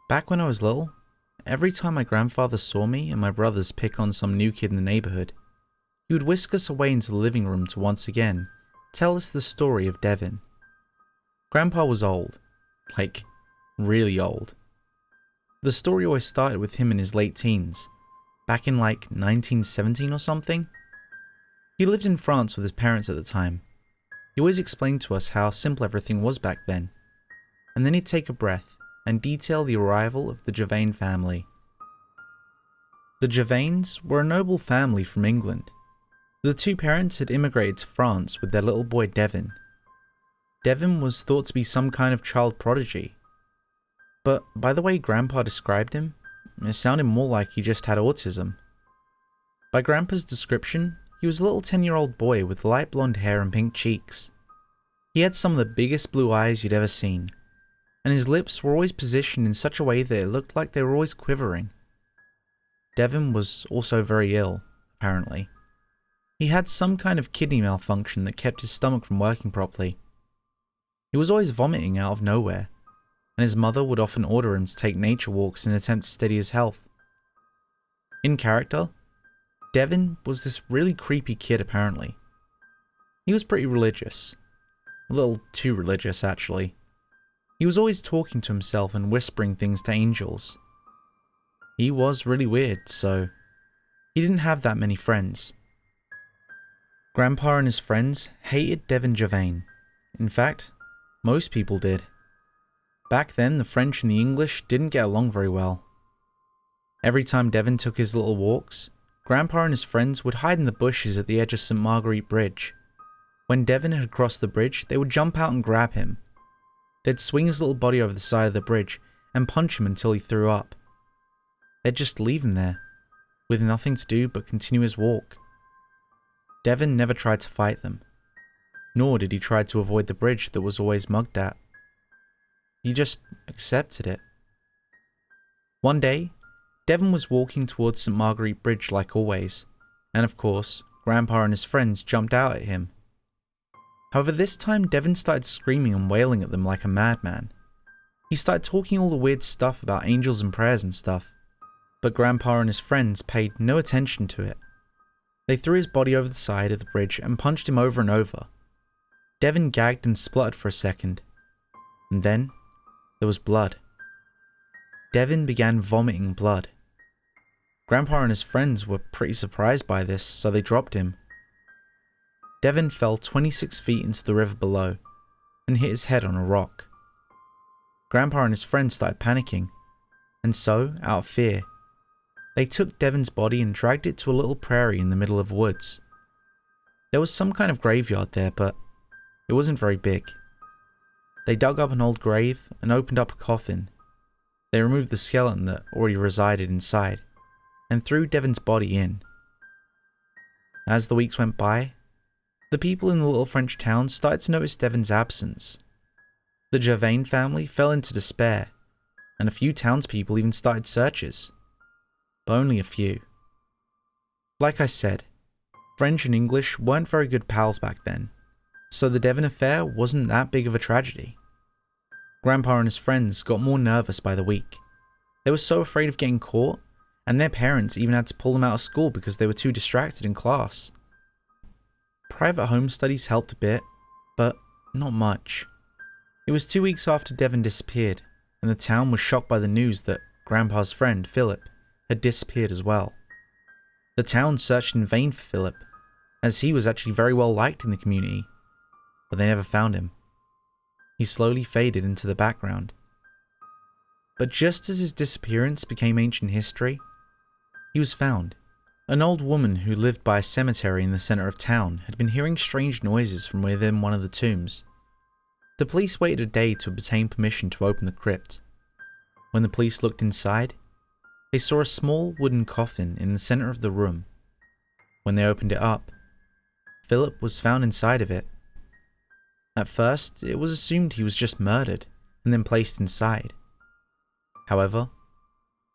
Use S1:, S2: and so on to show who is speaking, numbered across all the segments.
S1: Back when I was little, every time my grandfather saw me and my brothers pick on some new kid in the neighborhood, he would whisk us away into the living room to once again tell us the story of Devin. Grandpa was old, like really old. The story always started with him in his late teens, back in like 1917 or something. He lived in France with his parents at the time. He always explained to us how simple everything was back then, and then he'd take a breath and detail the arrival of the Devin family. The Devins were a noble family from England. The two parents had immigrated to France with their little boy Devin. Devin was thought to be some kind of child prodigy, but by the way Grandpa described him, it sounded more like he just had autism. By Grandpa's description, he was a little 10-year-old boy with light blonde hair and pink cheeks. He had some of the biggest blue eyes you'd ever seen, and his lips were always positioned in such a way that it looked like they were always quivering. Devin was also very ill, apparently. He had some kind of kidney malfunction that kept his stomach from working properly. He was always vomiting out of nowhere, and his mother would often order him to take nature walks in an attempt to steady his health. In character, Devin was this really creepy kid apparently. He was pretty religious. A little too religious, actually. He was always talking to himself and whispering things to angels. He was really weird, so he didn't have that many friends. Grandpa and his friends hated Devin Devin. In fact, most people did. Back then, the French and the English didn't get along very well. Every time Devin took his little walks, Grandpa and his friends would hide in the bushes at the edge of St. Marguerite Bridge. When Devin had crossed the bridge, they would jump out and grab him. They'd swing his little body over the side of the bridge and punch him until he threw up. They'd just leave him there, with nothing to do but continue his walk. Devin never tried to fight them, nor did he try to avoid the bridge that was always mugged at. He just accepted it. One day, Devin was walking towards St. Marguerite Bridge like always, and of course, Grandpa and his friends jumped out at him. However, this time Devin started screaming and wailing at them like a madman. He started talking all the weird stuff about angels and prayers and stuff, but Grandpa and his friends paid no attention to it. They threw his body over the side of the bridge and punched him over and over. Devin gagged and spluttered for a second, and then there was blood. Devin began vomiting blood. Grandpa and his friends were pretty surprised by this, so they dropped him. Devin fell 26 feet into the river below and hit his head on a rock. Grandpa and his friends started panicking, and so, out of fear, they took Devin's body and dragged it to a little prairie in the middle of woods. There was some kind of graveyard there, but it wasn't very big. They dug up an old grave and opened up a coffin. They removed the skeleton that already resided inside and threw Devin's body in. As the weeks went by, the people in the little French town started to notice Devin's absence. The Devin family fell into despair, and a few townspeople even started searches. But only a few. Like I said, French and English weren't very good pals back then, so the Devin affair wasn't that big of a tragedy. Grandpa and his friends got more nervous by the week. They were so afraid of getting caught, and their parents even had to pull them out of school because they were too distracted in class. Private home studies helped a bit, but not much. It was 2 weeks after Devin disappeared, and the town was shocked by the news that Grandpa's friend, Philip, had disappeared as well. The town searched in vain for Philip, as he was actually very well liked in the community, but they never found him. He slowly faded into the background. But just as his disappearance became ancient history, he was found. An old woman who lived by a cemetery in the center of town had been hearing strange noises from within one of the tombs. The police waited a day to obtain permission to open the crypt. When the police looked inside, they saw a small wooden coffin in the center of the room. When they opened it up, Philip was found inside of it. At first, it was assumed he was just murdered and then placed inside. However,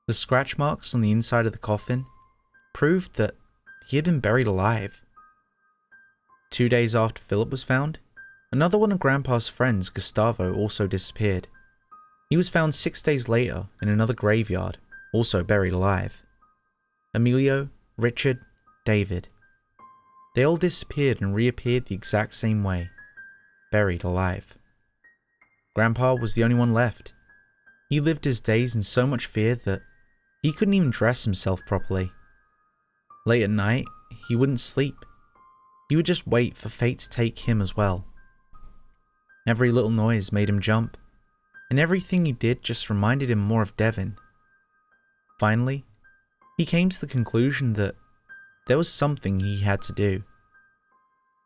S1: the scratch marks on the inside of the coffin proved that he had been buried alive. 2 days after Philip was found, another one of Grandpa's friends, Gustavo, also disappeared. He was found 6 days later in another graveyard, also buried alive. Emilio, Richard, David. They all disappeared and reappeared the exact same way, buried alive. Grandpa was the only one left. He lived his days in so much fear that he couldn't even dress himself properly. Late at night, he wouldn't sleep. He would just wait for fate to take him as well. Every little noise made him jump, and everything he did just reminded him more of Devin. Finally, he came to the conclusion that there was something he had to do.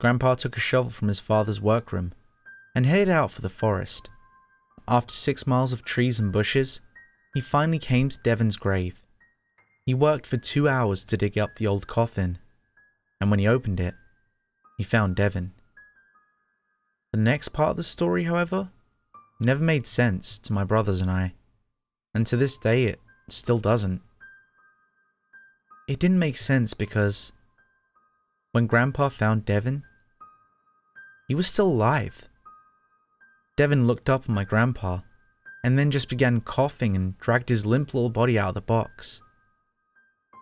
S1: Grandpa took a shovel from his father's workroom and headed out for the forest. After 6 miles of trees and bushes, he finally came to Devin's grave. He worked for 2 hours to dig up the old coffin, and when he opened it, he found Devin. The next part of the story, however, never made sense to my brothers and I, and to this day it still doesn't. It didn't make sense because when Grandpa found Devin, he was still alive. Devin looked up at my grandpa and then just began coughing and dragged his limp little body out of the box.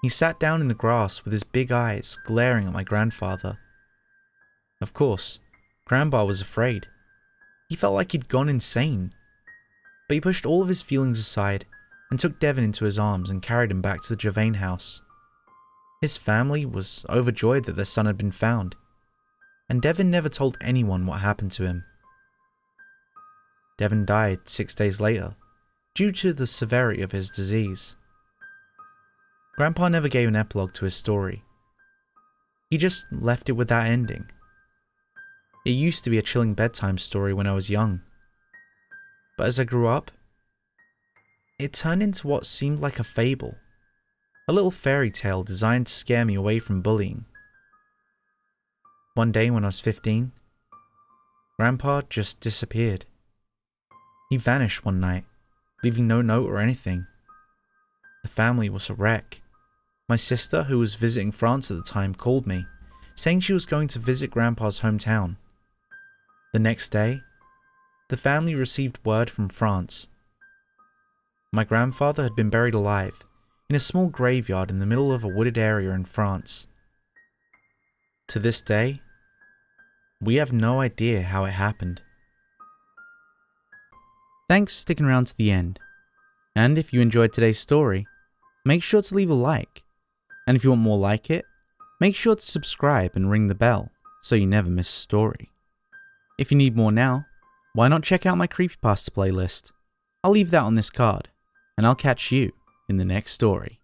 S1: He sat down in the grass with his big eyes glaring at my grandfather. Of course, Grandpa was afraid. He felt like he'd gone insane. But he pushed all of his feelings aside and took Devin into his arms and carried him back to the Gervain house. His family was overjoyed that their son had been found, and Devin never told anyone what happened to him. Devin died 6 days later, due to the severity of his disease. Grandpa never gave an epilogue to his story. He just left it with that ending. It used to be a chilling bedtime story when I was young, but as I grew up, it turned into what seemed like a fable, a little fairy tale designed to scare me away from bullying. One day when I was 15, Grandpa just disappeared. He vanished one night, leaving no note or anything. The family was a wreck. My sister, who was visiting France at the time, called me, saying she was going to visit Grandpa's hometown. The next day, the family received word from France. My grandfather had been buried alive in a small graveyard in the middle of a wooded area in France. To this day, we have no idea how it happened. Thanks for sticking around to the end. And if you enjoyed today's story, make sure to leave a like. And if you want more like it, make sure to subscribe and ring the bell so you never miss a story. If you need more now, why not check out my Creepypasta playlist? I'll leave that on this card, and I'll catch you in the next story.